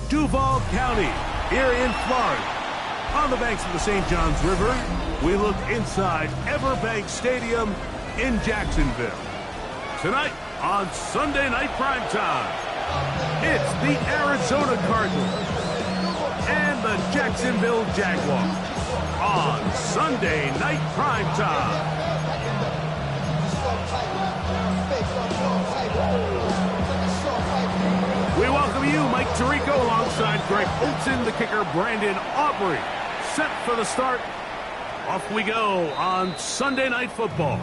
Duval County, here in Florida. On the banks of the St. Johns River, we look inside Everbank Stadium in Jacksonville. Tonight on Sunday Night Primetime, it's the Arizona Cardinals and the Jacksonville Jaguars on Sunday Night Primetime. We welcome you, Mike Tirico, alongside Greg Olson, the kicker, Brandon Aubrey. Set for the start. Off we go on Sunday Night Football.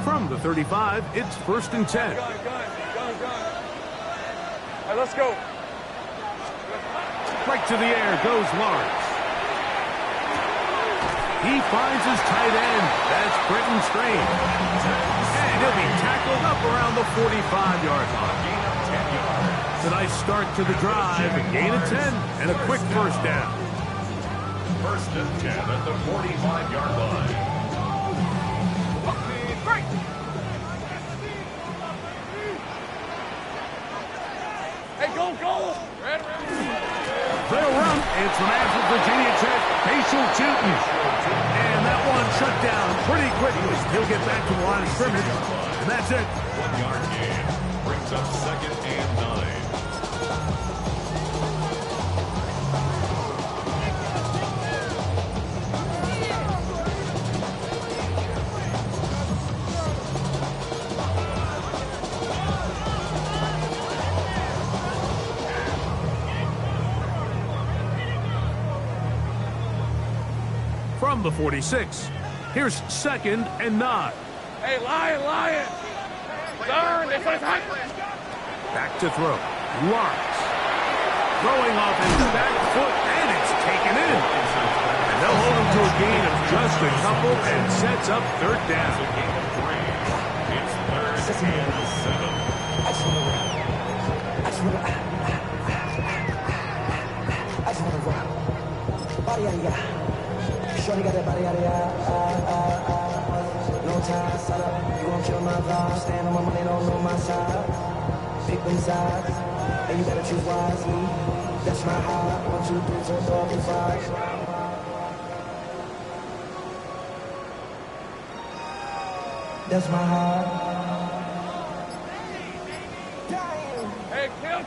From the 35, it's 1st and 10. Gun. All right, let's go. Right to the air goes Lawrence. He finds his tight end. That's Brenton Strange. And he'll be tackled up around the 45-yard line. It's a nice start to the drive. A gain of 10 and a quick first down. 1st and 10 at the 45-yard line. Hey, go! They'll run. It's from after Virginia Tech, Facial Tootin. And that one shut down pretty quickly. He'll get back to the line of scrimmage. And that's it. 1-yard gain. Brings up 2nd and 9. From the 46, here's 2nd and 9. Hey, Lion! Turn! It's hot! Back to throw. Lawrence. Throwing off his back foot, and it's taken in. And they'll hold him to a gain of just a couple and sets up 3rd down. It's 3rd and 7. Shorty got that body out of no time, set up, you gon' kill my vibe. Stand on my money, don't know my side. Pick them sides, and you gotta choose wisely. That's my high. 1, 2, 3, 4, 5. That's my high. Hey, kill!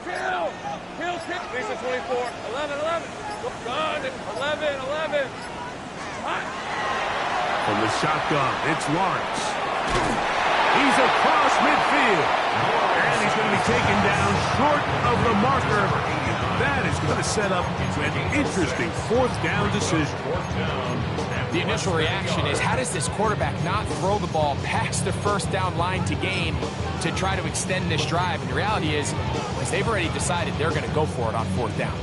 Lisa 24, 11. Gun, 11. From the shotgun, it's Lawrence. He's across midfield. And he's going to be taken down short of the marker. That is going to set up an interesting 4th down decision. The initial reaction is, how does this quarterback not throw the ball past the 1st down line to gain to try to extend this drive? And the reality is they've already decided they're going to go for it on 4th down.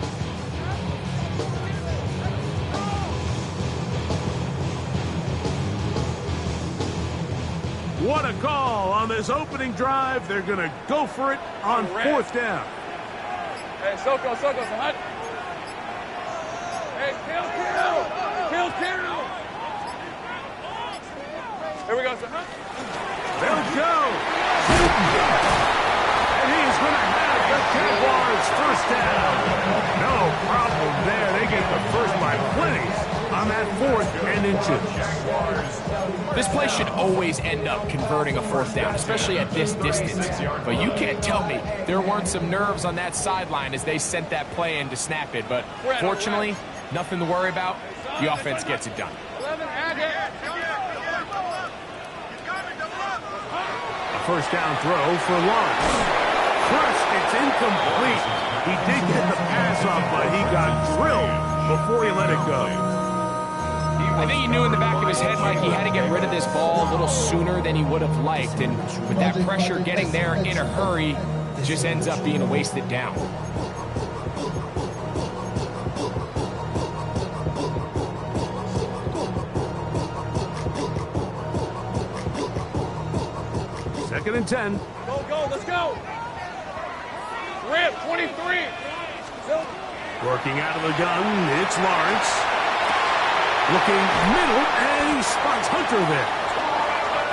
What a call on this opening drive. They're going to go for it on 4th down. Hey, Soko, hot. Hey, kill! Here we go, Sahut. They'll go. And he's going to have the Jaguars 1st down. No problem there. They get the first by plenty on that 4th and inches. This play should always end up converting a 4th down, especially at this distance. But you can't tell me there weren't some nerves on that sideline as they sent that play in to snap it. But fortunately, nothing to worry about. The offense gets it done. A 1st down throw for Lawrence. First, it's incomplete. He did get the pass off, but he got drilled before he let it go. I think he knew in the back of his head, Mike, he had to get rid of this ball a little sooner than he would have liked. And with that pressure getting there in a hurry, it just ends up being a wasted down. Second and 10. Go, let's go. Rip, 23. Working out of the gun, it's Lawrence. Looking middle, and he spots Hunter there.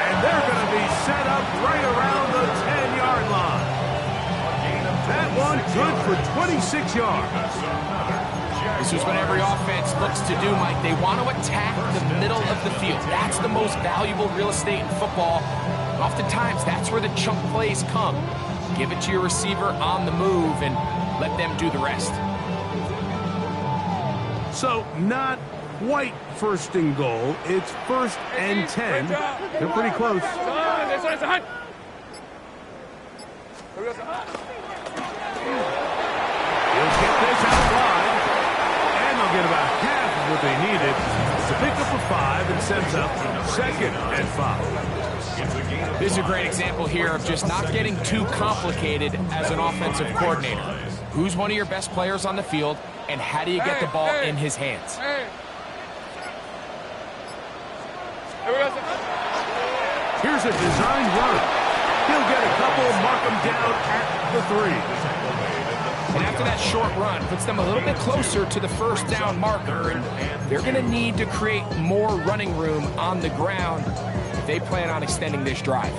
And they're going to be set up right around the 10-yard line. That one good for 26 yards. This is what every offense looks to do, Mike. They want to attack the middle of the field. That's the most valuable real estate in football. Oftentimes, that's where the chunk plays come. Give it to your receiver on the move and let them do the rest. So, not quite first and goal. It's first and 10. They're pretty close. He'll get this out wide. And they'll get about half of what they needed to pick up a 5 and sends up 2nd and 5. This is a great example here of just not getting too complicated as an offensive coordinator. Who's one of your best players on the field, and how do you get the ball in his hands? Here's a designed run. He'll get a couple, mark them down at the 3. And after that short run, puts them a little bit closer to the first down marker, and they're going to need to create more running room on the ground if they plan on extending this drive.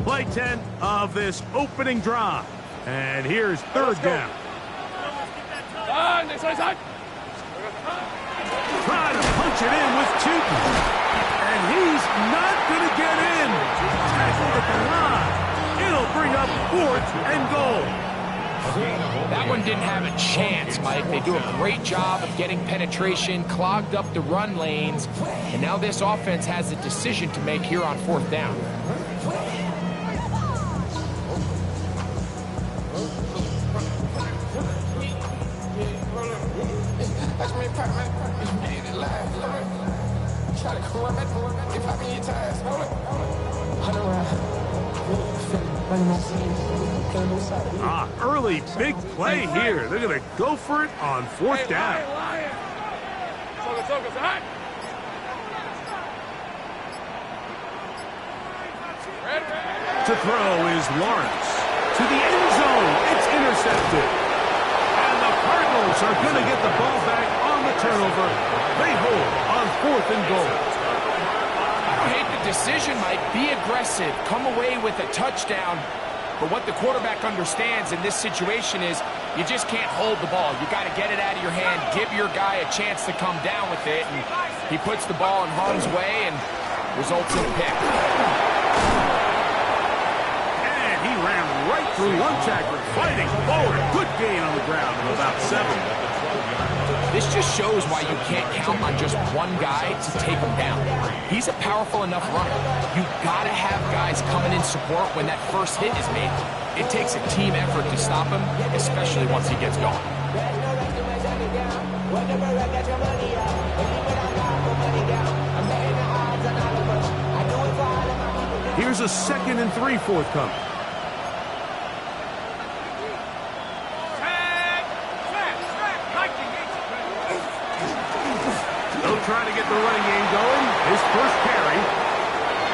Play 10 of this opening drive. And here's 3rd down. Trying to punch it in with Tootin. And he's not going to get in. Tackled at the line. It'll bring up 4th and goal. That one didn't have a chance, Mike. They do a great job of getting penetration, clogged up the run lanes, and now this offense has a decision to make here on 4th down. Early big play here. They're going to go for it on 4th down. To throw is Lawrence. To the end zone. It's intercepted. And the Cardinals are going to get the ball back on the turnover. They hold on 4th and goal. I don't hate the decision, Mike. Be aggressive. Come away with a touchdown. But what the quarterback understands in this situation is you just can't hold the ball. You got to get it out of your hand, give your guy a chance to come down with it, and he puts the ball in harm's way and results in a pick. And he ran right through one tackler, fighting forward. Good gain on the ground of about 7. This just shows why you can't count on just one guy to take him down. He's a powerful enough runner. You've got to have guys coming in support when that first hit is made. It takes a team effort to stop him, especially once he gets going. Here's a 2nd and 3 forthcoming. Trying to get the running game going. His first carry.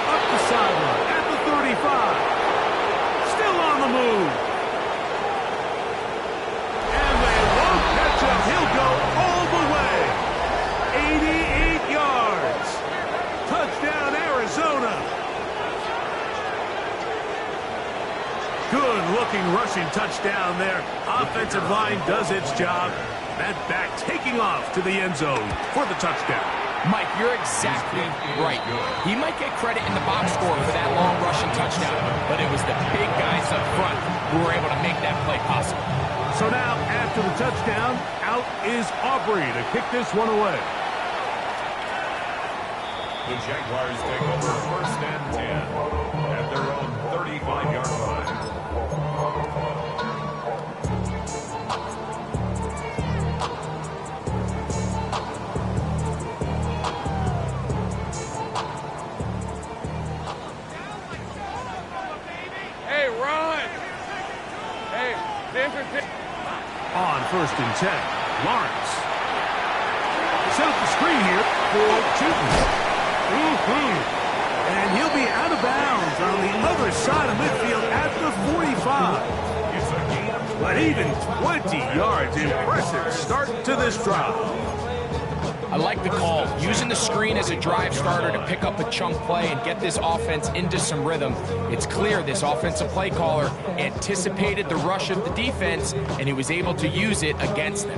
Up the sideline at the 35. Still on the move. And they won't catch him. He'll go all the way. 88 yards. Touchdown, Arizona. Good-looking rushing touchdown there. Offensive line does its job. That back taking off to the end zone for the touchdown. Mike, you're exactly right. He might get credit in the box score for that long rushing touchdown, but it was the big guys up front who were able to make that play possible. So now, after the touchdown, out is Aubrey to kick this one away. The Jaguars take over 1st and 10 at their own 35-yard line. On 1st and 10, Lawrence. Set up the screen here for Chooton. And he'll be out of bounds on the other side of midfield at the 45. But even 20 yards, impressive start to this drive. I like the call. Using the screen as a drive starter to pick up a chunk play and get this offense into some rhythm. It's clear this offensive play caller anticipated the rush of the defense, and he was able to use it against them.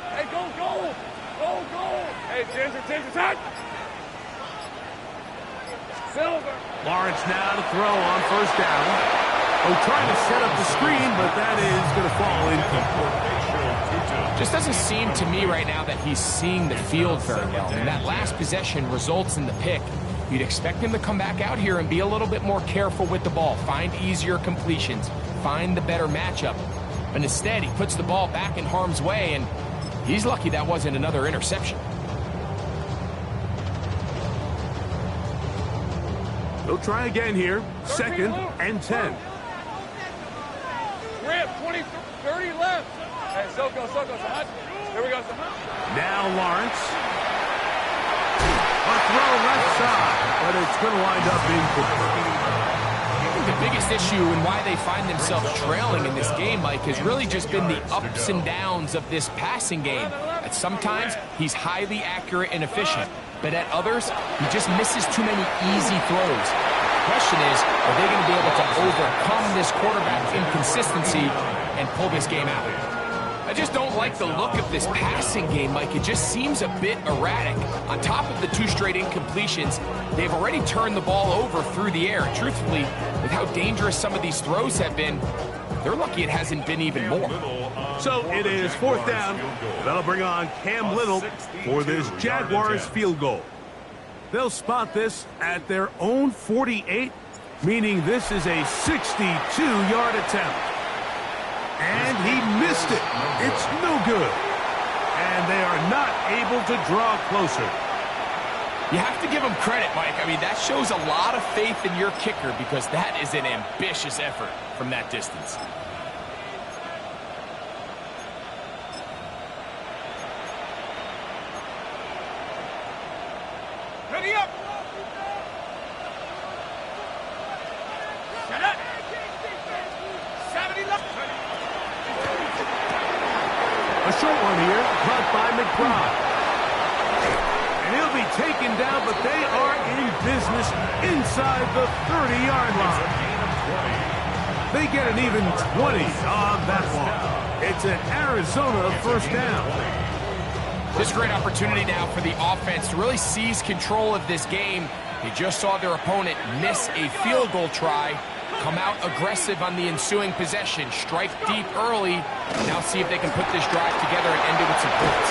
Hey, go! Hey, Ginger, touch! Silver! Lawrence now to throw on 1st down. Oh, trying to set up the screen, but that is going to fall incomplete. Just doesn't seem to me right now that he's seeing the field very well. And that last possession results in the pick. You'd expect him to come back out here and be a little bit more careful with the ball, find easier completions, find the better matchup. But instead, he puts the ball back in harm's way, and he's lucky that wasn't another interception. They'll try again here. 2nd and 10. Grip, 20, 30 left. Hey, Soko, Sahut. Here we go, Sahut. Now Lawrence. A throw left side, but it's going to wind up incomplete. I think the biggest issue and why they find themselves trailing in this game, Mike, has really just been the ups and downs of this passing game. At sometimes, he's highly accurate and efficient, but at others, he just misses too many easy throws. The question is, are they going to be able to overcome this quarterback inconsistency and pull this game out? I just don't like the look of this passing game, Mike. It just seems a bit erratic. On top of the 2 straight incompletions, they've already turned the ball over through the air. And truthfully, with how dangerous some of these throws have been, they're lucky it hasn't been even more. So it is 4th down. That'll bring on Cam Little for this Jaguars field goal. They'll spot this at their own 48, meaning this is a 62-yard attempt. And he missed it. It's no good. And they are not able to draw closer. You have to give him credit, Mike. I mean, that shows a lot of faith in your kicker because that is an ambitious effort from that distance. Ready up! Shut up! 70 left. A short one here, caught by McBride. And he'll be taken down, but they are in business inside the 30-yard line. They get an even 20 on that one. It's an Arizona 1st down. This is a great opportunity now for the offense to really seize control of this game. They just saw their opponent miss a field goal try, come out aggressive on the ensuing possession, strike deep early, and now see if they can put this drive together and end it with some points.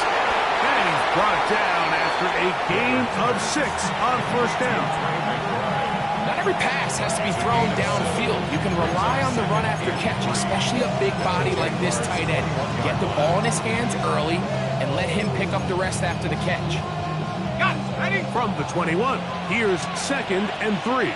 And he's brought down after a gain of 6 on 1st down. Not every pass has to be thrown downfield. You can rely on the run after catch, especially a big body like this tight end. Get the ball in his hands early and let him pick up the rest after the catch. Got it. Ready? From the 21, here's 2nd and 3.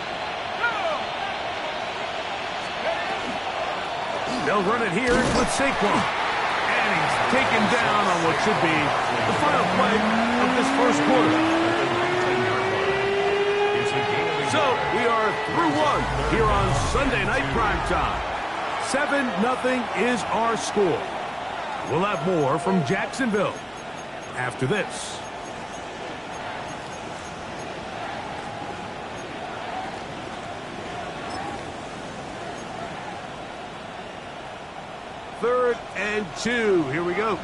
They'll run it here with Saquon. And he's taken down on what should be the final play of this 1st quarter. So we are through 1 here on Sunday Night Primetime. 7-0 is our score. We'll have more from Jacksonville after this. Third and 2. Here we go.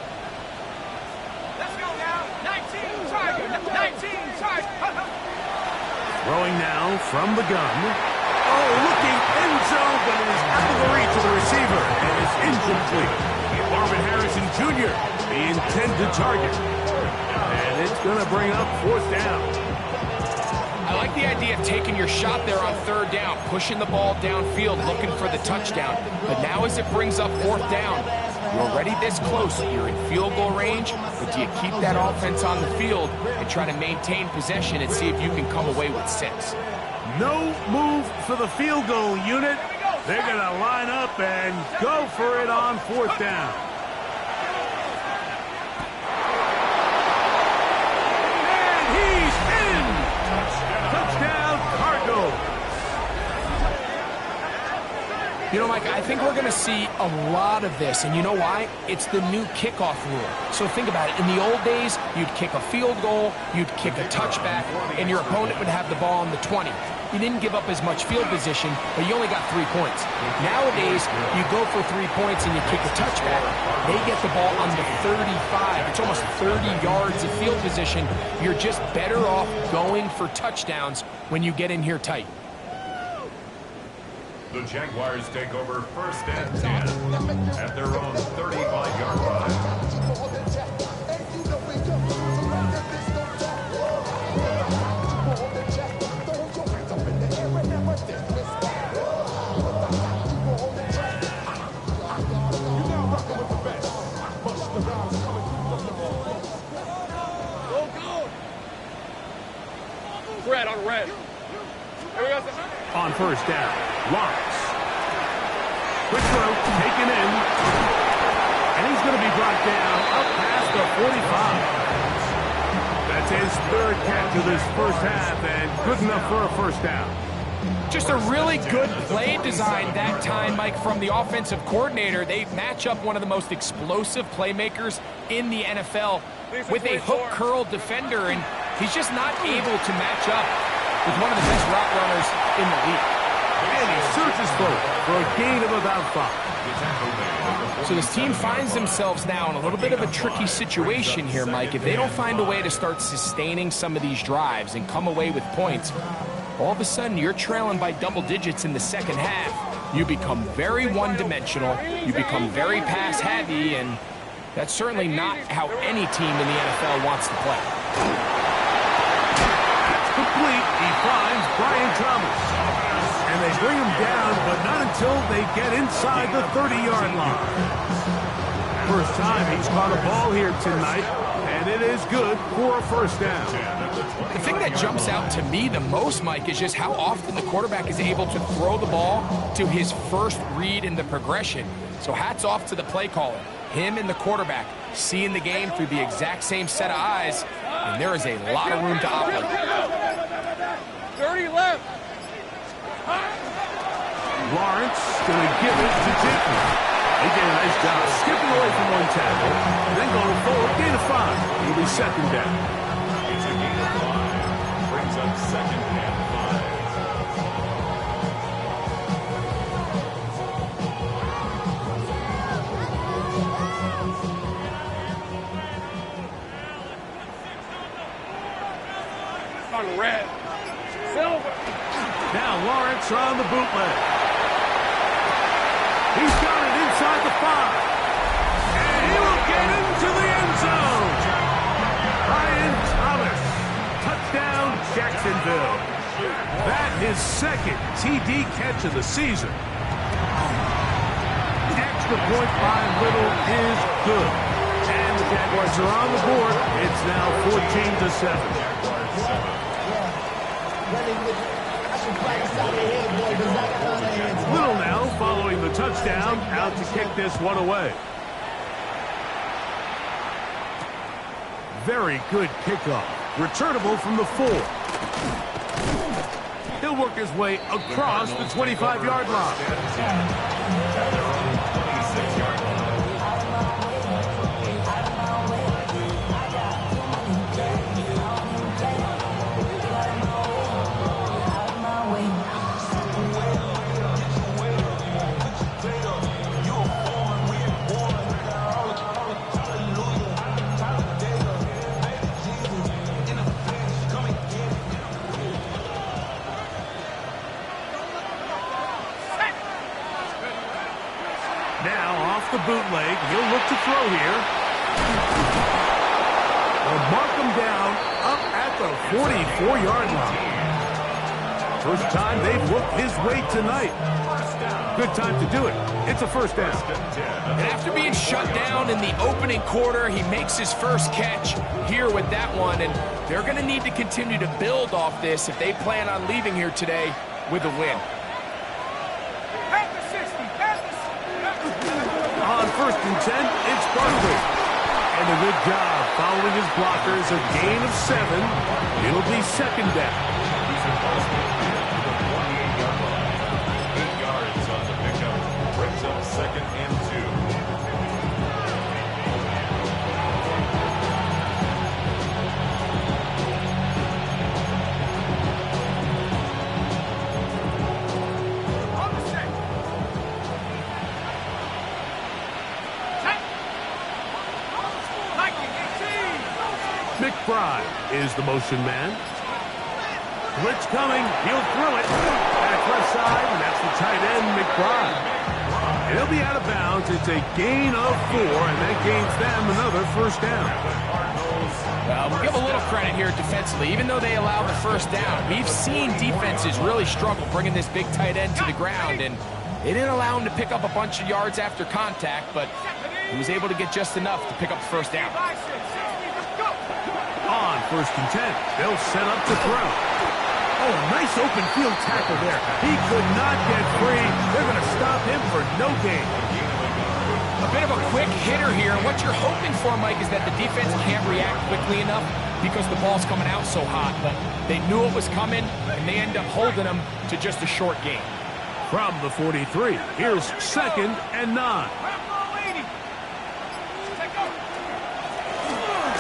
Let's go now. 19 target. 19 target. Throwing now from the gun. Oh, looking end zone, but it is out of the reach of the receiver and is incomplete. Marvin Harrison Jr., the intended target. And it's going to bring up 4th down. I like the idea of taking your shot there on 3rd down, pushing the ball downfield, looking for the touchdown. But now as it brings up 4th down, you're already this close. You're in field goal range, but do you keep that offense on the field and try to maintain possession and see if you can come away with 6? No move for the field goal unit. They're going to line up and go for it on 4th down. And he's in! Touchdown, Cardinals. You know, Mike, I think we're going to see a lot of this, and you know why? It's the new kickoff rule. So think about it. In the old days, you'd kick a field goal, you'd kick a touchback, and your opponent would have the ball on the 20. You didn't give up as much field position, but you only got 3 points. Nowadays, you go for 3 points and you kick a touchback. They get the ball on the 35. It's almost 30 yards of field position. You're just better off going for touchdowns when you get in here tight. The Jaguars take over 1st and 10 at their own 35-yard line. Red on red. Here we go. On 1st down, Lawrence. Quick throw, taken in. And he's going to be brought down up past the 45. That's his 3rd catch of this 1st half, and good enough for a 1st down. Just a really good play design that time, Mike, from the offensive coordinator. They match up one of the most explosive playmakers in the NFL with a hook curl defender, and he's just not able to match up with one of the best route runners in the league. And he searches for a gain of about 5. So this team finds themselves now in a little bit of a tricky situation here, Mike. If they don't find a way to start sustaining some of these drives and come away with points, all of a sudden you're trailing by double digits in the 2nd half. You become very one-dimensional. You become very pass-heavy, and that's certainly not how any team in the NFL wants to play. Complete, he finds Brian Thomas. And they bring him down, but not until they get inside the 30-yard line. First time he's caught a ball here tonight, and it is good for a 1st down. The thing that jumps out to me the most, Mike, is just how often the quarterback is able to throw the ball to his first read in the progression. So hats off to the play caller. Him and the quarterback seeing the game through the exact same set of eyes, and there is a lot of room to operate. 30 left. Lawrence going to give it to Jenkins. He did a nice job skipping away from one tackle, then going forward, gain of 5. He'll be 2nd down. It's a gain of 5. Brings up 2nd and 5. On red. Silver. Now Lawrence on the bootleg. He's got it inside the 5. And he will get into the end zone. Brian Thomas. Touchdown, Jacksonville. That his 2nd TD catch of the season. Extra point by Little is good. And the Jaguars are on the board. It's now 14-7. Little now following the touchdown, out to kick this one away. Very good kickoff. Returnable from the 4. He'll work his way across the 25-yard line. The bootleg, he'll look to throw here. They'll mark him down up at the 44-yard line. First time they've looked his way tonight. Good time to do it. It's a first down. And after being shut down in the opening quarter, he makes his first catch here with that one, and they're going to need to continue to build off this if they plan on leaving here today with a win. On first and 10, it's Barkley. And a good job following his blockers, a gain of 7. It'll be second down. 8 yards on the pickup. Brings up second and 2. McBride is the motion man. Blitz coming. He'll throw it. Back left side, and that's the tight end, McBride. And he'll be out of bounds. It's a gain of 4, and that gains them another first down. Well, we'll give a little credit here defensively. Even though they allow the first down, we've seen defenses really struggle bringing this big tight end to the ground, and they didn't allow him to pick up a bunch of yards after contact, but he was able to get just enough to pick up the first down. On first and 10, they'll set up to throw. Oh, nice open field tackle there. He could not get free. They're going to stop him for no gain. A bit of a quick hitter here. What you're hoping for, Mike, is that the defense can't react quickly enough because the ball's coming out so hot. But they knew it was coming, and they end up holding them to just a short gain. From the 43, here's second and 9.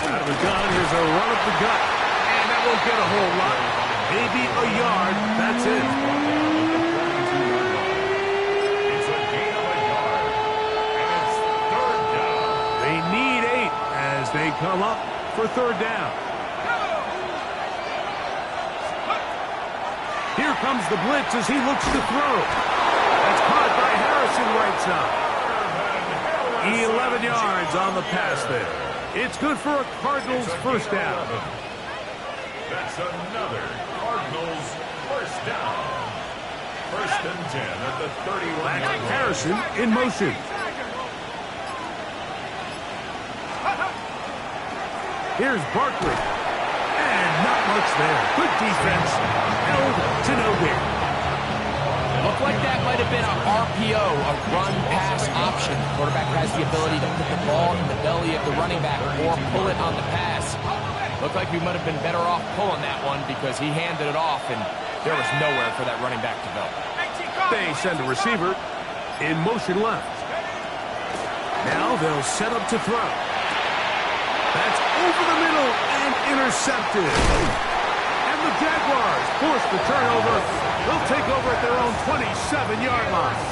Out of the gun, here's a run up the gut. And that won't get a whole lot. Maybe a yard. That's it. It's a gain of a yard. And it's third down. They need 8 as they come up for third down. Here comes the blitz as he looks to throw. That's caught by Harrison right side. 11 yards on the pass there. It's good for a Cardinals first down. That's another Cardinals first down. First and 10 at the 31. Back to Harrison in motion. Here's Barkley. And not much there. Good defense. Held to no gain. Looked like that might have been an RPO, a run-pass option. The quarterback has the ability to put the ball in the belly of the running back or pull it on the pass. Looked like we might have been better off pulling that one because he handed it off, and there was nowhere for that running back to go. They send a receiver in motion left. Now they'll set up to throw. That's over the middle and intercepted. And the Jaguars force the turnover. They'll take over at their own 27-yard line.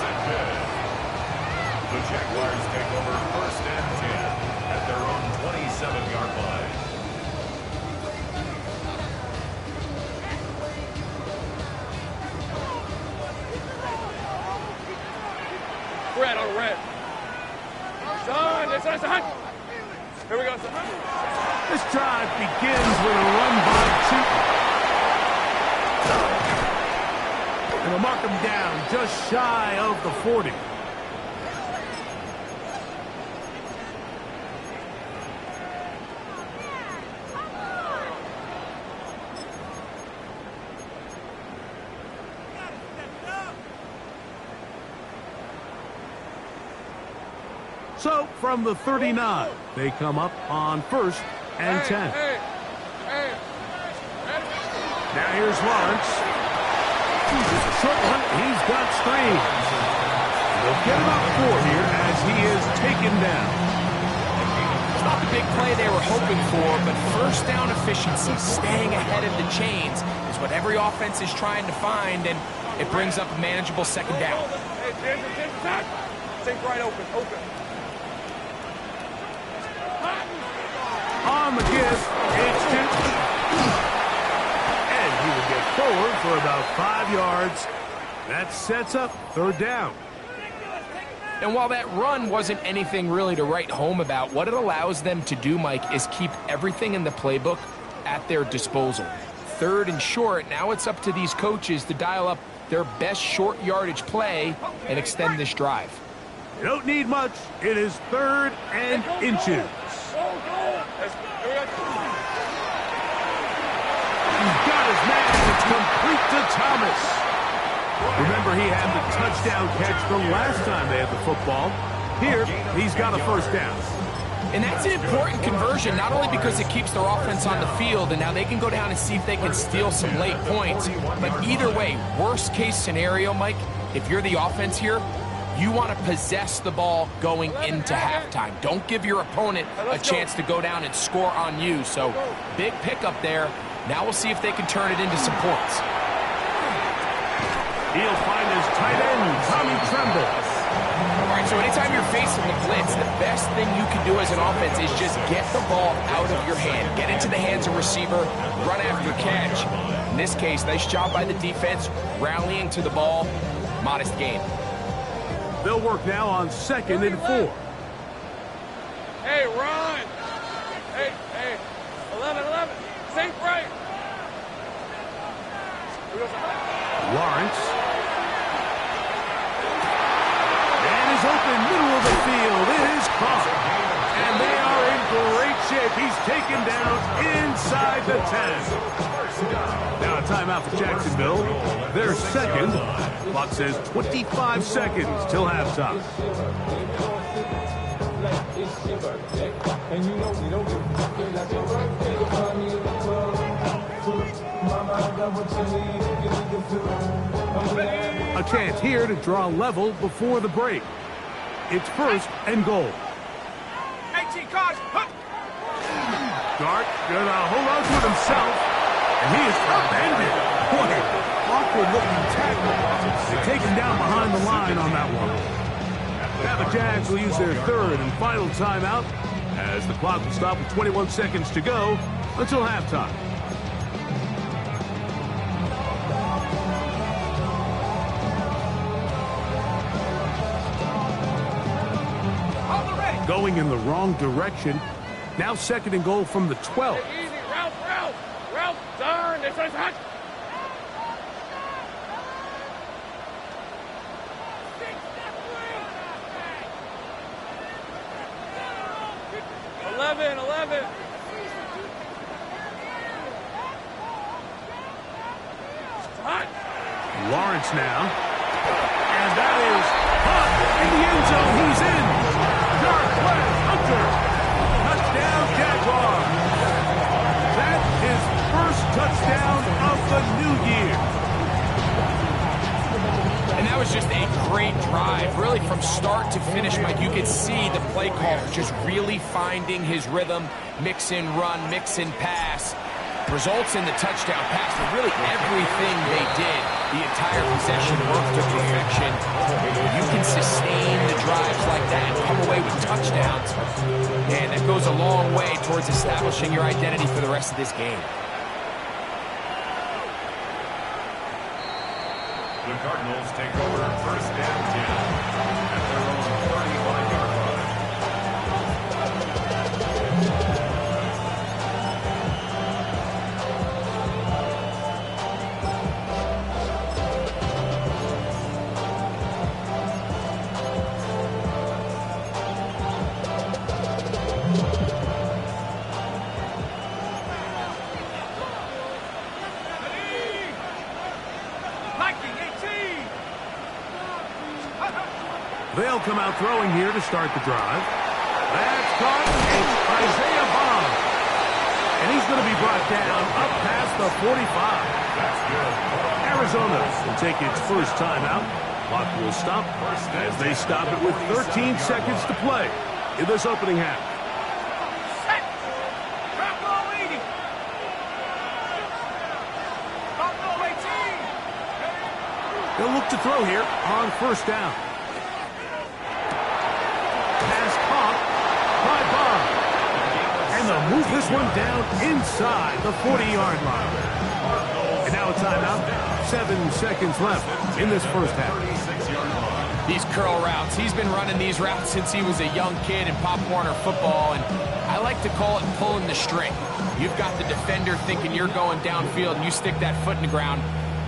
The Jaguars take over first and 10 at their own 27-yard line. Red on red. Son, that's son. Here we go, son. This drive begins with a run by Cheaton. And they'll mark him down just shy of the 40. So, from the 39, they come up on first and 10. Now here's Lawrence. He's a short one. He's got screens. They'll get about 4 here as he is taken down. It's not the big play they were hoping for, but first down efficiency, staying ahead of the chains, is what every offense is trying to find, and it brings up a manageable second down. Think right open. On the give, it's Tippett. And he will get forward for about 5 yards. That sets up third down. And while that run wasn't anything really to write home about, what it allows them to do, Mike, is keep everything in the playbook at their disposal. 3rd and short. Now it's up to these coaches to dial up their best short yardage play and extend this drive. You don't need much. It is 3rd and inches. He's got his man. It's complete to Thomas. Remember, he had the touchdown catch the last time they had the football. Here, he's got a first down. And that's an important conversion, not only because it keeps their offense on the field, and now they can go down and see if they can steal some late points. But either way, worst case scenario, Mike, if you're the offense here, you want to possess the ball going into halftime. Don't give your opponent a chance to go down and score on you. So, big pickup there. Now we'll see if they can turn it into some points. He'll find his tight end, Tommy Tremble. All right, so anytime you're facing the blitz, the best thing you can do as an offense is just get the ball out of your hand. Get into the hands of receiver, run after catch. In this case, nice job by the defense, rallying to the ball. Modest gain. They'll work now on 2nd and 4. Hey, run! Hey, 11. Think right. Lawrence. And is open, middle of the field. It is caught. And they are in great shape. He's taken down inside the 10. Now a timeout for Jacksonville. They're second. Clock says 25 seconds till halftime. A chance here to draw level before the break. It's 1st and goal. 18 cards. Dart gonna hold on to it himself, and he is upended. Boy, awkward looking tackle. They take him down behind the line on that one. Now the Jags will use their 3rd and final timeout as the clock will stop with 21 seconds to go until halftime. Going in the wrong direction. Now 2nd and goal from the 12. Easy, Ralph, darn, this is hot. 11. Hot. Lawrence now. And that is hot in the end zone. He's in. Dark play. Hunter. Touchdown, Jaguars. That is first touchdown of the new year. And that was just a great drive, really from start to finish, Mike. You could see the play caller just really finding his rhythm, mix in run, mix in pass. Results in the touchdown pass, but really everything they did, the entire possession worked to perfection. You can sustain the drives like that and come away with touchdowns, and that goes a long way towards establishing your identity for the rest of this game. The Cardinals take over 1st and 10 at their own 35-yard line. They'll come out throwing here to start the drive. That's caught. It's Isaiah Bond. And he's going to be brought down up past the 45. That's good. Arizona will take its first timeout. Clock will stop as they stop it with 13 seconds to play in this opening half. They'll look to throw here on 1st down. Pass caught by Bond. And they'll move this one down inside the 40-yard line. And now a timeout. 7 seconds left in this first half. 36-yard line. These curl routes. He's been running these routes since he was a young kid in Pop Warner football, and I like to call it pulling the string. You've got the defender thinking you're going downfield, and you stick that foot in the ground,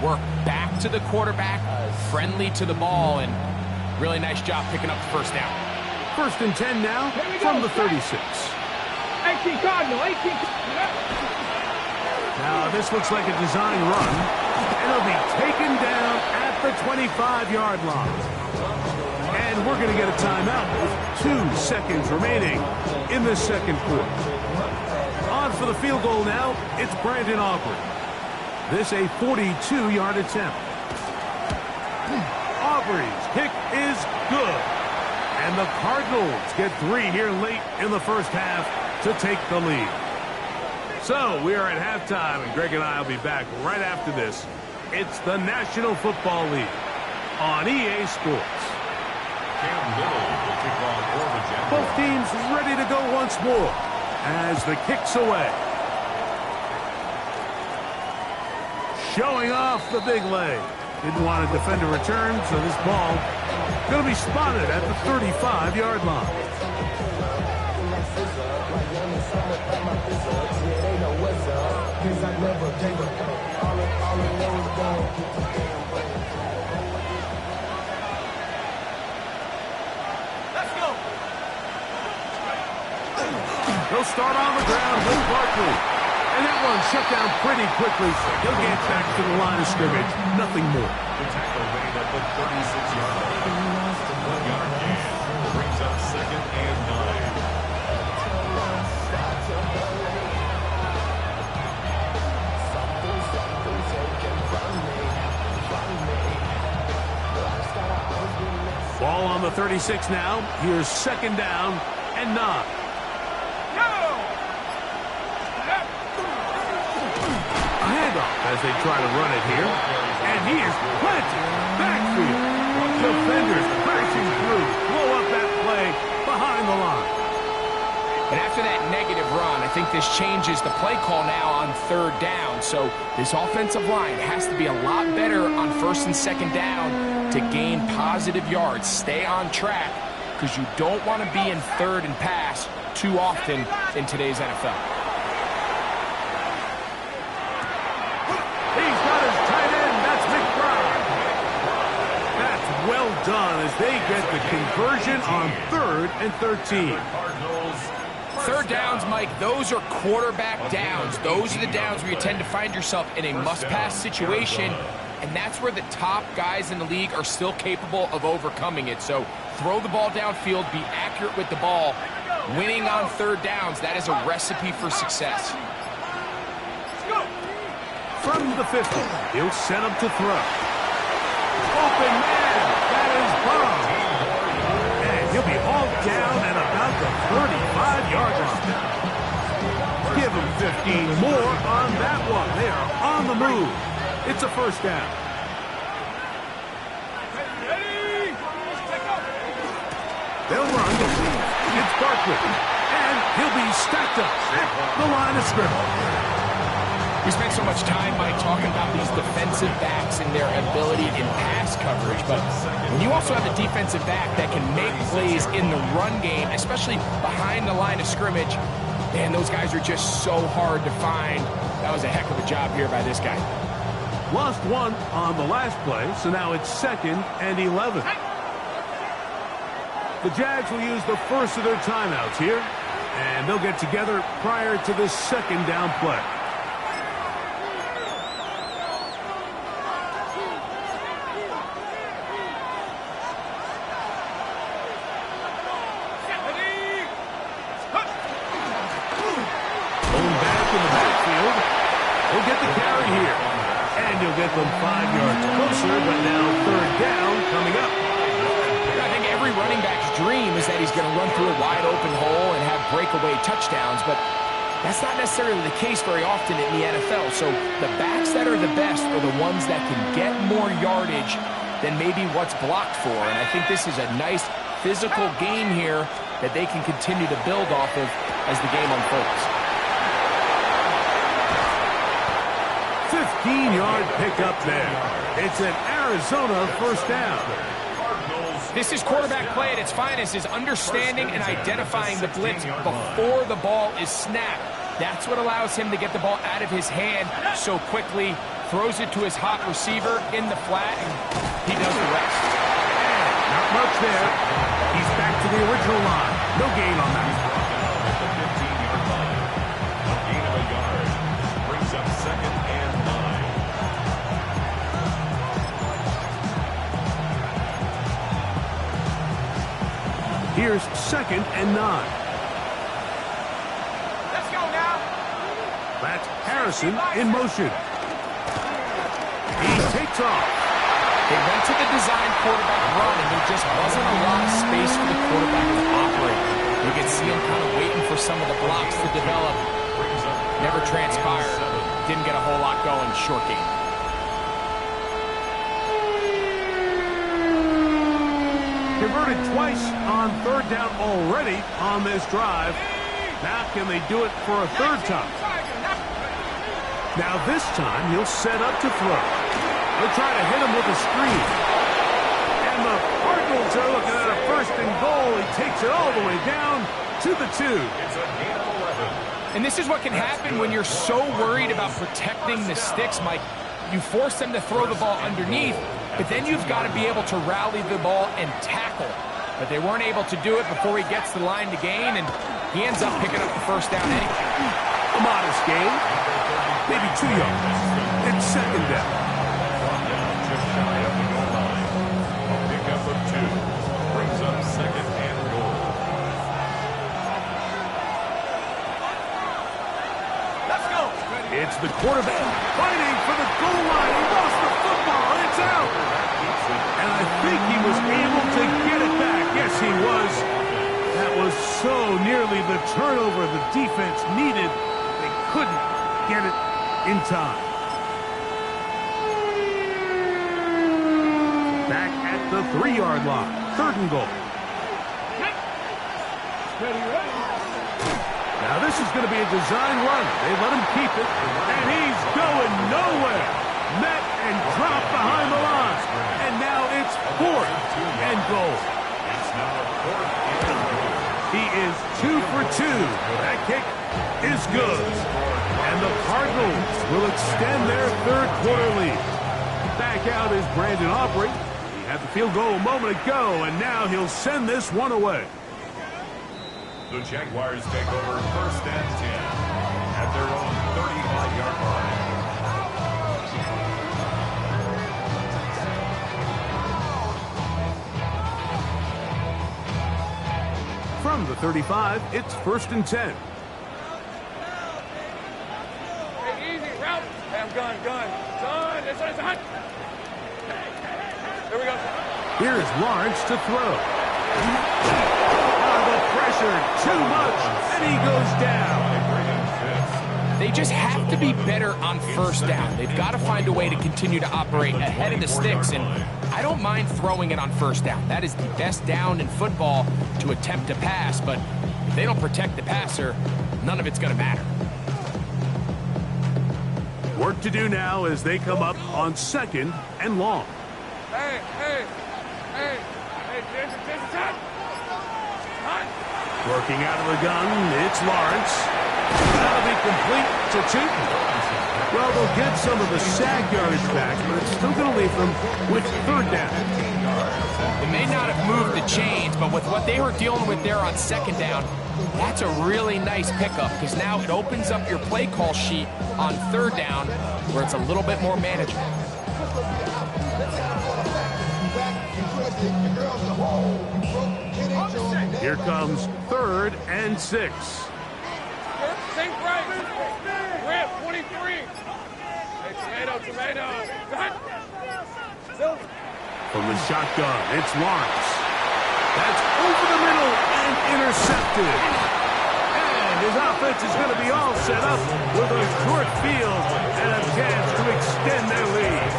work back to the quarterback, friendly to the ball, and really nice job picking up the first down. 1st and 10 now from the 36. 18 Cardinal, 18. Now this looks like a design run, and it'll be taken down at the 25-yard line. And we're going to get a timeout with 2 seconds remaining in the second quarter. On for the field goal now, it's Brandon Aubrey. This a 42-yard attempt. Aubrey's kick is good. And the Cardinals get 3 here late in the first half to take the lead. So we are at halftime, and Greg and I will be back right after this. It's the National Football League on EA Sports. Both teams ready to go once more as the kick's away. Showing off the big leg. Didn't want to defend a return, so this ball going to be spotted at the 35-yard line. He'll start on the ground with Barkley. And that one shut down pretty quickly. He'll get back to the line of scrimmage. Nothing more. The tackle made at the 36-yard line. 1-yard gain brings up 2nd and 9. Ball on the 36 now. Here's 2nd down and 9. A handoff as they try to run it here. And he is planted. Backfield. Defenders crashing through. Blow up that play behind the line. And after that negative run, I think this changes the play call now on 3rd down. So this offensive line has to be a lot better on 1st and 2nd down to gain positive yards. Stay on track because you don't want to be in 3rd and pass too often in today's NFL. He's got his tight end. That's McBride. That's well done as they get the conversion on 3rd and 13. 3rd downs, Mike, those are quarterback downs. Those are the downs where you tend to find yourself in a must-pass situation, and that's where the top guys in the league are still capable of overcoming it. So throw the ball downfield, be accurate with the ball. Winning on 3rd downs, that is a recipe for success. From the 50, he'll set him to throw. Open man, that is bomb. And he'll be hauled down at about the 35-yard line. Give him 15 more on that one. They are on the move. It's a 1st down. They'll run. It's Barkley. And he'll be stacked up at the line of scrimmage. We spent so much time, Mike, talking about these defensive backs and their ability in pass coverage, but when you also have a defensive back that can make plays in the run game, especially behind the line of scrimmage, man, those guys are just so hard to find. That was a heck of a job here by this guy. Lost one on the last play, so now it's 2nd and 11. The Jags will use the first of their timeouts here, and they'll get together prior to the 2nd down play. He'll get them 5 yards closer, but now 3rd down coming up. I think every running back's dream is that he's going to run through a wide open hole and have breakaway touchdowns, but that's not necessarily the case very often in the NFL. So the backs that are the best are the ones that can get more yardage than maybe what's blocked for. And I think this is a nice physical game here that they can continue to build off of as the game unfolds. 15-yard pickup there. It's an Arizona 1st down. Cardinals This is quarterback play at its finest, is understanding and identifying the blitz before the ball is snapped. That's what allows him to get the ball out of his hand so quickly, throws it to his hot receiver in the flat, and he does the rest. Not much there. He's back to the original line. No gain on that. At the 15-yard line. A gain of a yard. Brings up 2nd and 9. Here's 2nd and 9. Let's go now. That's Harrison in motion. He takes off. They went to the design quarterback run, and there just wasn't a lot of space for the quarterback to operate. You can see him kind of waiting for some of the blocks to develop. Never transpired. Didn't get a whole lot going. Short game. Converted twice on 3rd down already on this drive. Now can they do it for a 3rd time? Now this time he'll set up to throw. They'll try to hit him with a screen. And the Cardinals are looking at a 1st and goal. He takes it all the way down to the 2. It's a gain of 11. And this is what can happen when you're so worried about protecting the sticks, Mike. You force them to throw the ball underneath, but then you've got to be able to rally the ball and tackle. But they weren't able to do it before he gets the line to gain, and he ends up picking up the 1st down anyway. A modest gain. Maybe 2 yards. It's 2nd down. Just shy of the goal line. A pickup of 2. Brings up 2nd and goal. Let's go. It's the quarterback fighting for the goal line. He lost the football, and it's out. And I think he was able to get it back. Yes, he was. That was so nearly the turnover the defense needed. They couldn't get it in time. Back at the 3-yard line. 3rd and goal. Now this is going to be a design run. They let him keep it, and he's going nowhere. Met and dropped behind the line. And now it's 4th and goal. It's now 4th and goal. He is 2 for 2. That kick is good. And the Cardinals will extend their 3rd quarter lead. Back out is Brandon Aubrey. He had the field goal a moment ago, and now he'll send this one away. The Jaguars take over 1st and 10 at their own 35-yard line. From the 35, it's 1st and 10. Hey, easy, route. Hey, gun. This is hot. Here we go. Here's Lawrence to throw. The pressure, too much, and he goes down. They just have to be better on 1st down. They've got to find a way to continue to operate ahead of the sticks, and I don't mind throwing it on 1st down. That is the best down in football to attempt to pass, but if they don't protect the passer, none of it's going to matter. Work to do now as they come up on 2nd and long. Hey, this is hot. Working out of the gun, it's Lawrence. That'll be complete to Tootin. Well, they'll get some of the sack yardage back, but it's still going to leave them with 3rd down. They may not have moved the chains, but with what they were dealing with there on 2nd down, that's a really nice pickup because now it opens up your play call sheet on 3rd down where it's a little bit more manageable. Here comes 3rd and 6. Think right. Rip, 23. Hey, tomato. From the shotgun, it's Lawrence. That's over the middle and intercepted. And his offense is going to be all set up with a short field and a chance to extend their lead.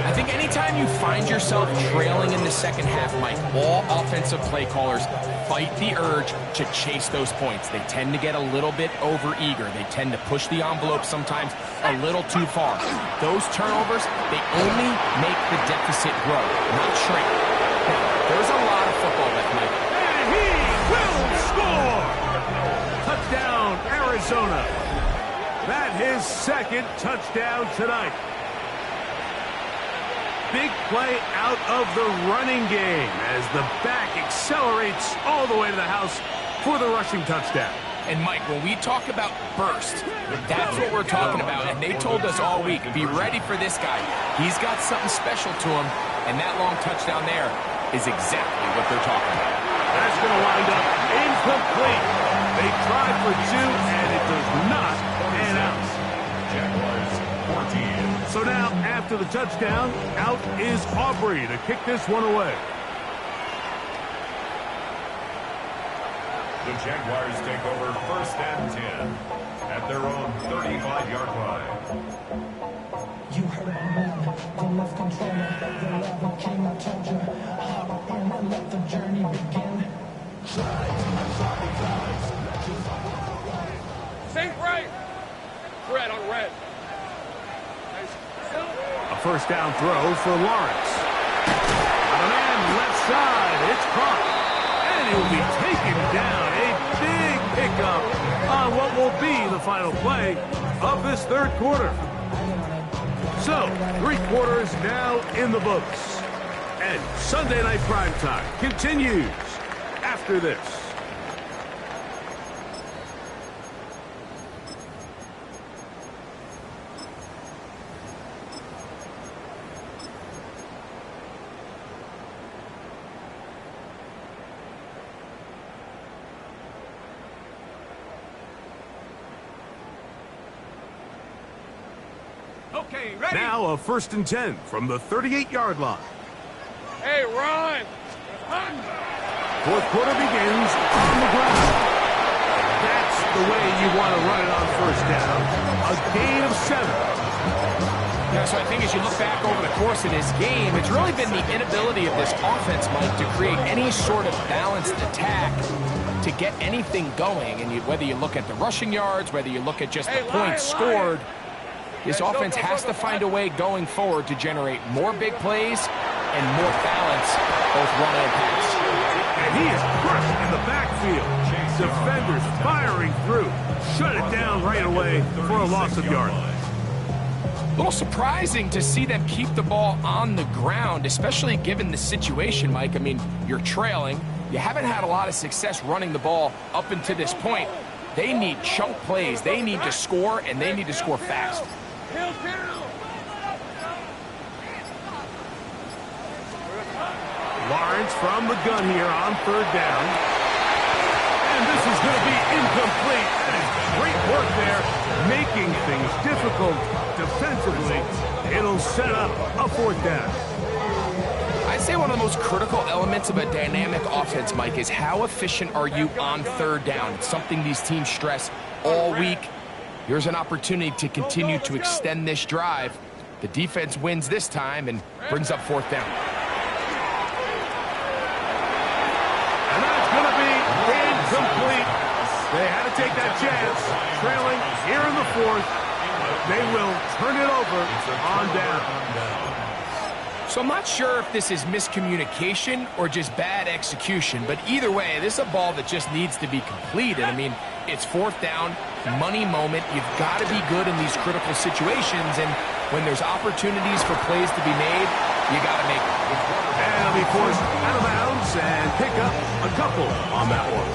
I think anytime you find yourself trailing in the 2nd half, Mike, all offensive play callers fight the urge to chase those points. They tend to get a little bit overeager. They tend to push the envelope sometimes a little too far. Those turnovers, they only make the deficit grow, not shrink. Now, Touchdown, Arizona. That his second touchdown tonight. Big play out of the running game as the back accelerates all the way to the house for the rushing touchdown. And, Mike, when we talk about burst, that's what we're talking about. And they told us all week, be ready for this guy. He's got something special to him, and that long touchdown there is exactly what they're talking about. That's going to wind up incomplete. They tried for two, and it does not pan out. Jaguars 14. So now, after the touchdown, out is Aubrey to kick this one away. The Jaguars take over 1st and 10 at their own 35-yard line. You heard my man, the left controller, the level king, I told you. Hop in and let the journey begin. Safe right. Red on red. A first down throw for Lawrence. On a man left side, it's caught. And he will be taken down. A big pickup on what will be the final play of this third quarter. So, 3 quarters now in the books. And Sunday Night Primetime continues after this. Okay, ready? Now a 1st and 10 from the 38-yard line. Hey, run. Fourth quarter begins on the ground. That's the way you want to run it on first down. A gain of 7. Yeah, so I think as you look back over the course of this game, it's really been the inability of this offense, Mike, to create any sort of balanced attack to get anything going. And whether you look at the rushing yards, whether you look at just the points scored, this offense has to find a way going forward to generate more big plays and more balance, both run and pass. And he is crushed in the backfield. Defenders firing through. Shut it down right away for a loss of yardage. A little surprising to see them keep the ball on the ground, especially given the situation, Mike. I mean, you're trailing. You haven't had a lot of success running the ball up until this point. They need chunk plays. They need to score, and they need to score fast. Lawrence from the gun here on 3rd down. And this is going to be incomplete. And great work there, making things difficult defensively. It'll set up a 4th down. I'd say one of the most critical elements of a dynamic offense, Mike, is how efficient are you on 3rd down. It's something these teams stress all week. Here's an opportunity to continue to extend this drive. The defense wins this time and brings up 4th down. And that's going to be incomplete. They had to take that chance. Trailing here in the 4th. They will turn it over on down. So I'm not sure if this is miscommunication or just bad execution, but either way, this is a ball that just needs to be completed. I mean, it's 4th down, money moment. You've got to be good in these critical situations, and when there's opportunities for plays to be made, you got to make them. And he'll be forced out of bounds and pick up a couple on that one.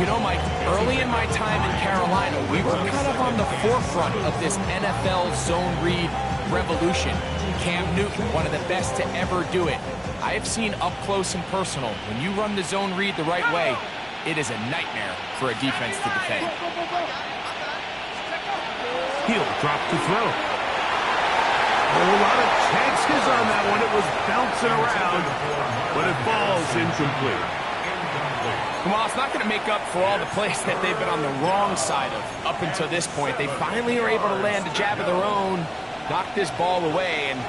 You know, Mike, early in my time in Carolina, we were kind of on the forefront of this NFL zone read revolution. Cam Newton, one of the best to ever do it. I have seen up close and personal, when you run the zone read the right way, it is a nightmare for a defense to defend. He'll drop to throw. A lot of chances on that one. It was bouncing around, but it falls incomplete. Well, it's not going to make up for all the plays that they've been on the wrong side of up until this point. They finally are able to land a jab of their own, knock this ball away, and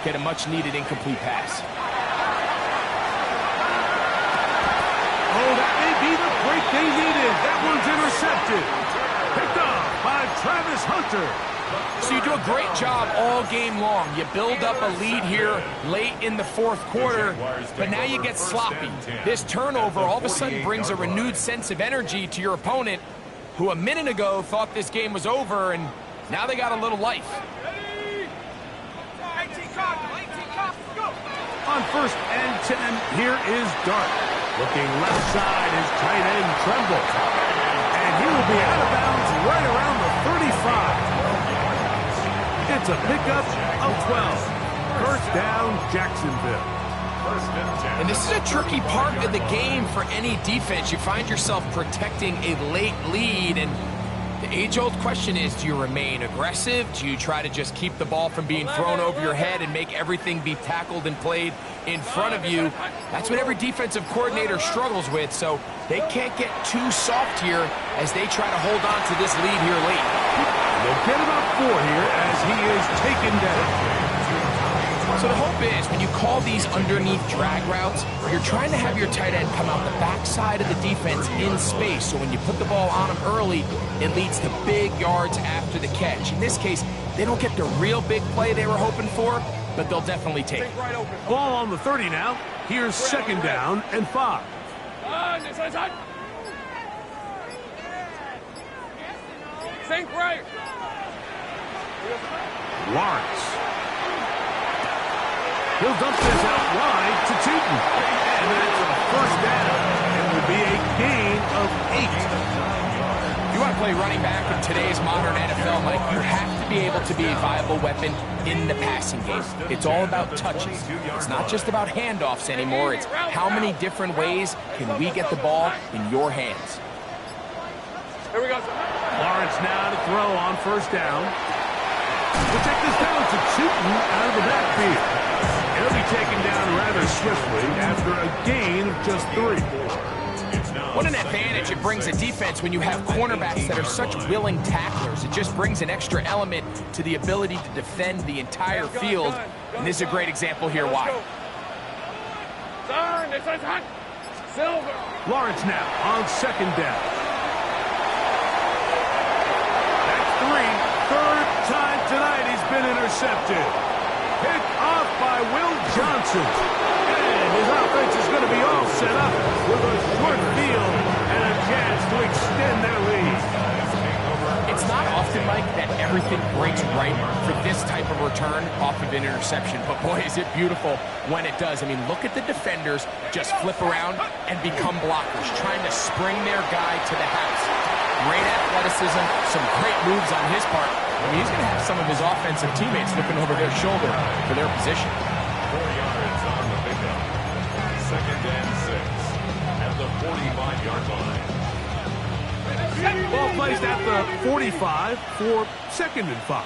get a much-needed incomplete pass. Oh, that may be the break they needed. That one's intercepted. Picked off by Travis Hunter. So you do a great job all game long. You build up a lead here late in the fourth quarter, but now you get sloppy. This turnover all of a sudden brings a renewed sense of energy to your opponent, who a minute ago thought this game was over, and now they got a little life. On 1st and 10, here is Dart. Looking left side, his tight end Tremble. And he will be out of bounds right around the 35. It's a pickup of 12. First down, Jacksonville. And this is a tricky part of the game for any defense. You find yourself protecting a late lead, and the age-old question is, do you remain aggressive? Do you try to just keep the ball from being thrown over your head and make everything be tackled and played in front of you? That's what every defensive coordinator struggles with, so they can't get too soft here as they try to hold on to this lead here late. They'll get about 4 here as he is taken down. So the hope is, when you call these underneath drag routes, you're trying to have your tight end come out the backside of the defense in space, so when you put the ball on him early, it leads to big yards after the catch. In this case, they don't get the real big play they were hoping for, but they'll definitely take it. Ball on the 30 now. Here's 2nd down and 5. Think right. Lawrence. He'll dump this out wide to Tootin. And that's a 1st down. It will be a gain of 8. You want to play running back in today's modern NFL, Mike, you have to be able to be a viable weapon in the passing game. It's all about touches. It's not just about handoffs anymore. It's how many different ways can we get the ball in your hands. Here we go. Lawrence now to throw on 1st down. We'll take this down to Tootin out of the backfield. He'll be taken down rather swiftly after a gain of just 3. What an advantage it brings a defense when you have cornerbacks that are such willing tacklers. It just brings an extra element to the ability to defend the entire field. And this is a great example here why. Silver. Lawrence now on 2nd down. That's 3. 3rd time tonight he's been intercepted. Picked off by Will Johnson. And his offense is going to be all set up with a short field and a chance to extend their lead. It's not often, Mike, that everything breaks right for this type of return off of an interception. But boy, is it beautiful when it does. I mean, look at the defenders just flip around and become blockers, trying to spring their guy to the house. Great athleticism, some great moves on his part. I mean, he's going to have some of his offensive teammates looking over their shoulder for their position. 4 yards on the pickup. 2nd and 6 at the 45-yard line. Ball placed at the 45 for 2nd and 5.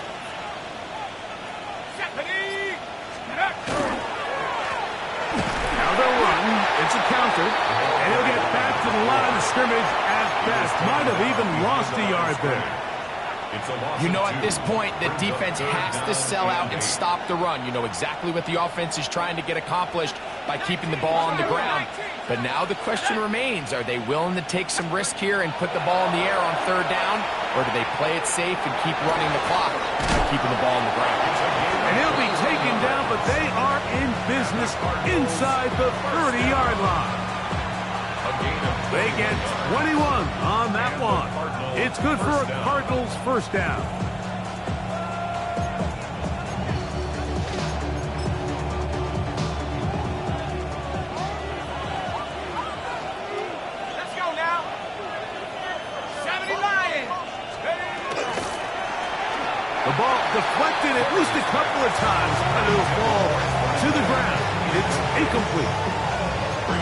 Now they'll run. It's a counter. And he'll get back to the line of scrimmage at best. Might have even lost a yard there. You know, at this point, the defense has to sell out and stop the run. You know exactly what the offense is trying to get accomplished by keeping the ball on the ground. But now the question remains, are they willing to take some risk here and put the ball in the air on 3rd down? Or do they play it safe and keep running the clock by keeping the ball on the ground? And he'll be taken down, but they are in business inside the 30-yard line. They get 21 on that one. It's good for a Cardinals 1st down. Let's go now. 70 Lions. The ball deflected at least a couple of times, but it'll fall to the ground. It's incomplete.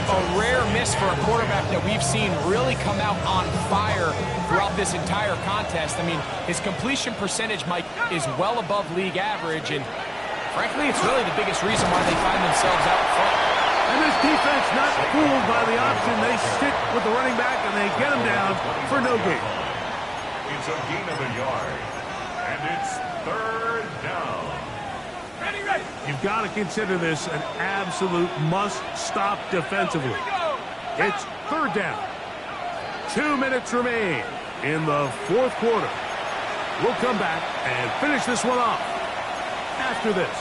A rare miss for a quarterback that we've seen really come out on fire throughout this entire contest. I mean, his completion percentage, Mike, is well above league average, and frankly, it's really the biggest reason why they find themselves out front. And this defense not fooled by the option. They stick with the running back, and they get him down for no gain. It's a gain of a yard, and it's 3rd down. Ready. You've got to consider this an absolute must-stop defensively. It's 3rd down. 2 minutes remain in the 4th quarter. We'll come back and finish this one off after this.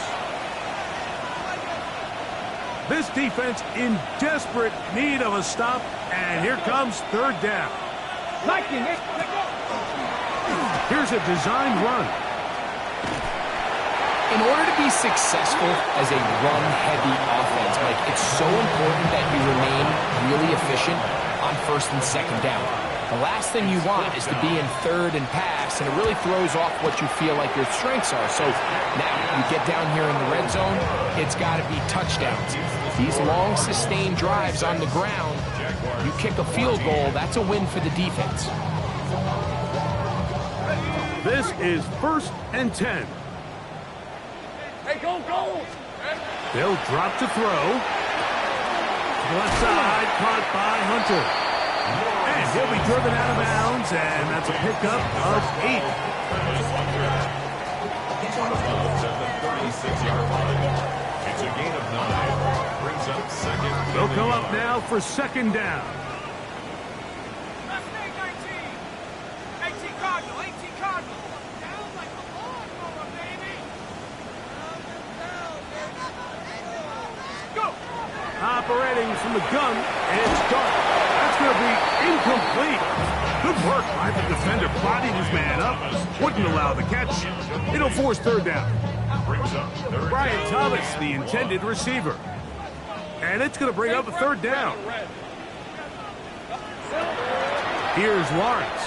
This defense in desperate need of a stop, and here comes third down. Here's a designed run. In order to be successful as a run-heavy offense, Mike, it's so important that you remain really efficient on first and second down. The last thing you want is to be in third and pass, and it really throws off what you feel like your strengths are. So now you get down here in the red zone, it's got to be touchdowns. These long, sustained drives on the ground, you kick a field goal, that's a win for the defense. This is 1st and 10. Hey, go! They'll drop to throw. To the left side, caught by Hunter. And he'll be driven out of bounds, and that's a pickup of 8. At the 36-yard line. It's a gain of 9. Brings up second. They'll come up now for second down. Operating from the gun, it's Dart. That's going to be incomplete. Good work by the defender, bodied his man up, wouldn't allow the catch. It'll force third down. Brian Thomas, the intended receiver. And it's going to bring up a third down. Here's Lawrence.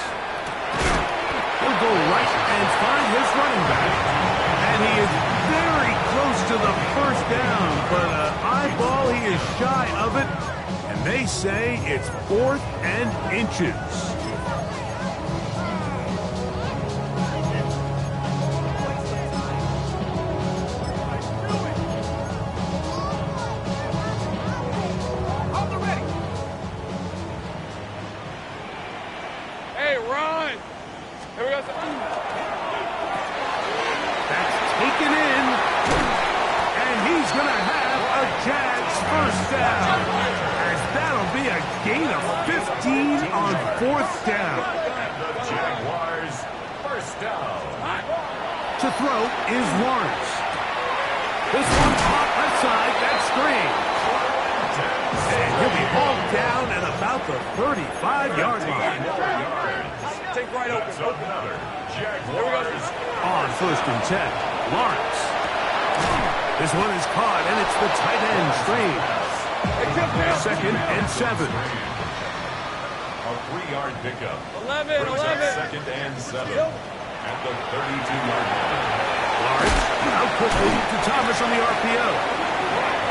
He'll go right and find his running back. And he is very close to the first down, but eyeball, he is shy of it. And they say it's 4th and inches. Hey, run! Here we go. That's taken in. And he's going to have a Jags first down. As that'll be a gain of 15 on 4th down. Jaguars first down. To throw is Lawrence. This one caught left side, that screen. And he'll be hauled down at about the 35-yard line. Take right open. Jaguars On 1st and 10, Lawrence. This one is caught, and it's the tight end screen. 2nd and 7. A 3-yard pickup. 11. Second and 7 at the 32-yard line. Lawrence out quickly to Thomas on the RPO.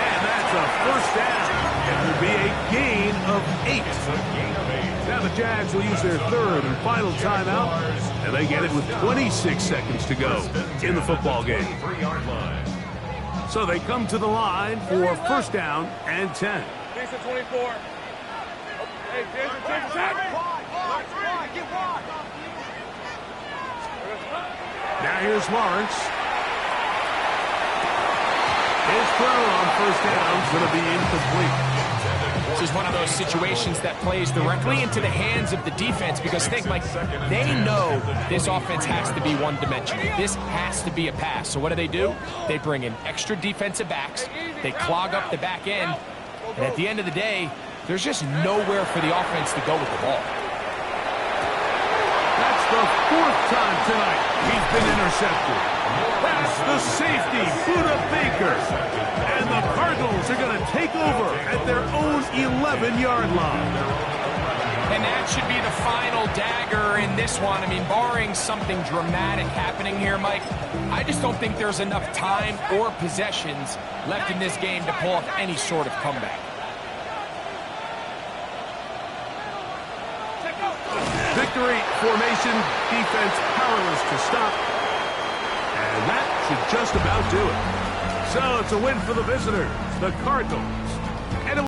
And that's a first down. It will be a gain of 8. It's a gain of 8. Now the Jags will use their third and final timeout, and they get it with 26 seconds to go in the football game. 3-yard line. So they come to the line for first down and 10. Decent 24. Hey, Ginger, check. Now here's Lawrence. His throw on first down is going to be incomplete. This is one of those situations that plays directly into the hands of the defense because think, Mike, they know this offense has to be one-dimensional. This has to be a pass. So what do? They bring in extra defensive backs. They clog up the back end. And at the end of the day, there's just nowhere for the offense to go with the ball. That's the 4th time tonight he's been intercepted. That's the safety, Buda Baker. And the Cardinals are going to take over at their own 11-yard line. And that should be the final dagger in this one. I mean, barring something dramatic happening here, Mike, I just don't think there's enough time or possessions left in this game to pull off any sort of comeback. Victory formation, defense powerless to stop. And that should just about do it. So it's a win for the visitors, the Cardinals.